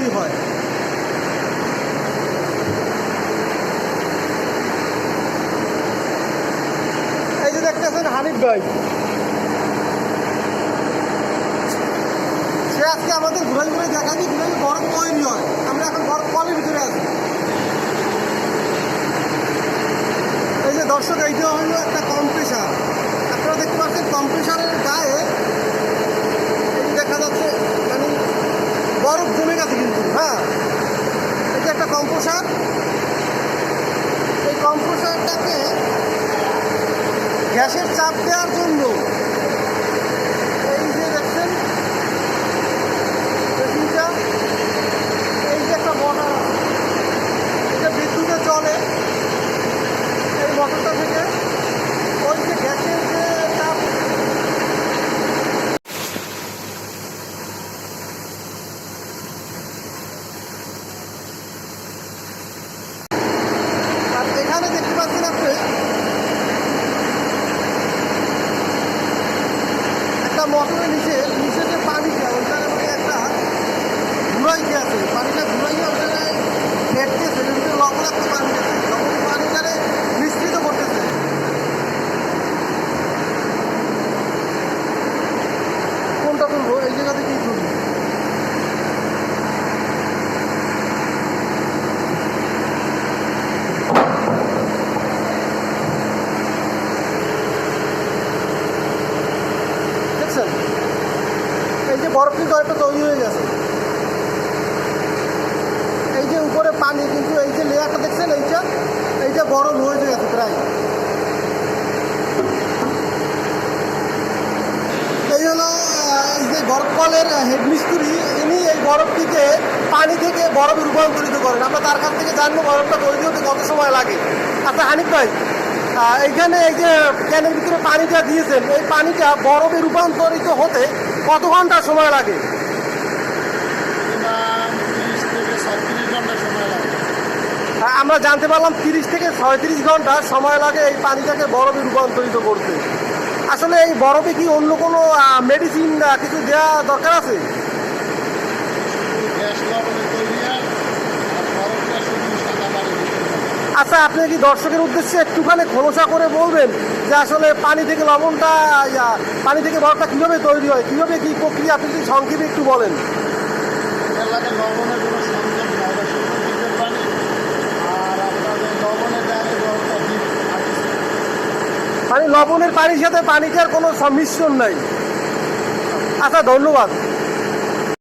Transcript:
তৈরি হয়। এই যে দেখতেছেন হানিফ ভাই, সে আজকে আমাদের ঘুরাই ঘুরে দেখাচ্ছি কীভাবে বরফ তৈরি হয়। আমরা এখন বরফ কলের ভিতরে আছি। এই যে দর্শক, এইটা হলো একটা কম্প্রেসার। আপনারা দেখতে পাচ্ছেন কম্প্রেসারের গায়ে এই দেখা যাচ্ছে মানে বরফ জমে গেছে কিন্তু। হ্যাঁ, এটা একটা কম্প্রেসার। এই কম্প্রেসারটাকে গ্যাসের চাপ দেওয়ার জন্য এই যে দেখছেন মেশিনটা, এই যে একটা মোটর আছে, এটা বিদ্যুতে চলে। এই মোটরটা থেকে ওই যে গ্যাসের যে চাপ, আর এখানে দেখতে পাচ্ছেন আপনি একটা মোটরের নিচে যে পানিটা, ওইখানে মানে একটা ঘুরাইতে আছে। পানিটা ঘুরাইয়া ওখানে ফেটতেছে, কিন্তু লবণাক্ত পানি আছে, লবণ পানিটারে মিশ্রিত করতেছে। কোনটা তুলবো? এই জায়গাতে কি তুলবো? দেখছেন এই যে বরফ কিন্তু একটা তৈরি হয়ে গেছে। এই যে উপরে পানি, কিন্তু এই যে লেয়ারটা দেখছেন এইটা বরফ হয়ে গেছে প্রায়। এই হলো এই যে বরফ কলের হেড মিস্ত্রি, ইনি এই বরফটিকে পানি থেকে বরফে রূপান্তরিত করেন। আমরা তার কাছ থেকে জানবো বরফটা তৈরি হতে কত সময় লাগে। আচ্ছা হানিফ ভাই, এইখানে এই যে ক্যানের ভিতরে পানিটা দিয়েছেন, এই পানিটা বরফে রূপান্তরিত হতে কত ঘন্টা সময় লাগে? আমরা জানতে পারলাম 30 থেকে 36 ঘন্টা সময় লাগে এই পানিটাকে বরফে রূপান্তরিত করতে। আসলে এই বরফে কি অন্য কোনো মেডিসিন কিছু দেওয়া দরকার আছে? আচ্ছা, আপনি কি দর্শকের উদ্দেশ্যে একটুখানি খোলসা করে বলবেন যে আসলে পানি থেকে বরফটা কীভাবে তৈরি হয়, কীভাবে কী প্রক্রিয়া, আপনি যদি সংক্ষেপে একটু বলেন। মানে লবণের পানির সাথে পানিটার কোনো সংমিশ্রণ নাই। আচ্ছা, ধন্যবাদ।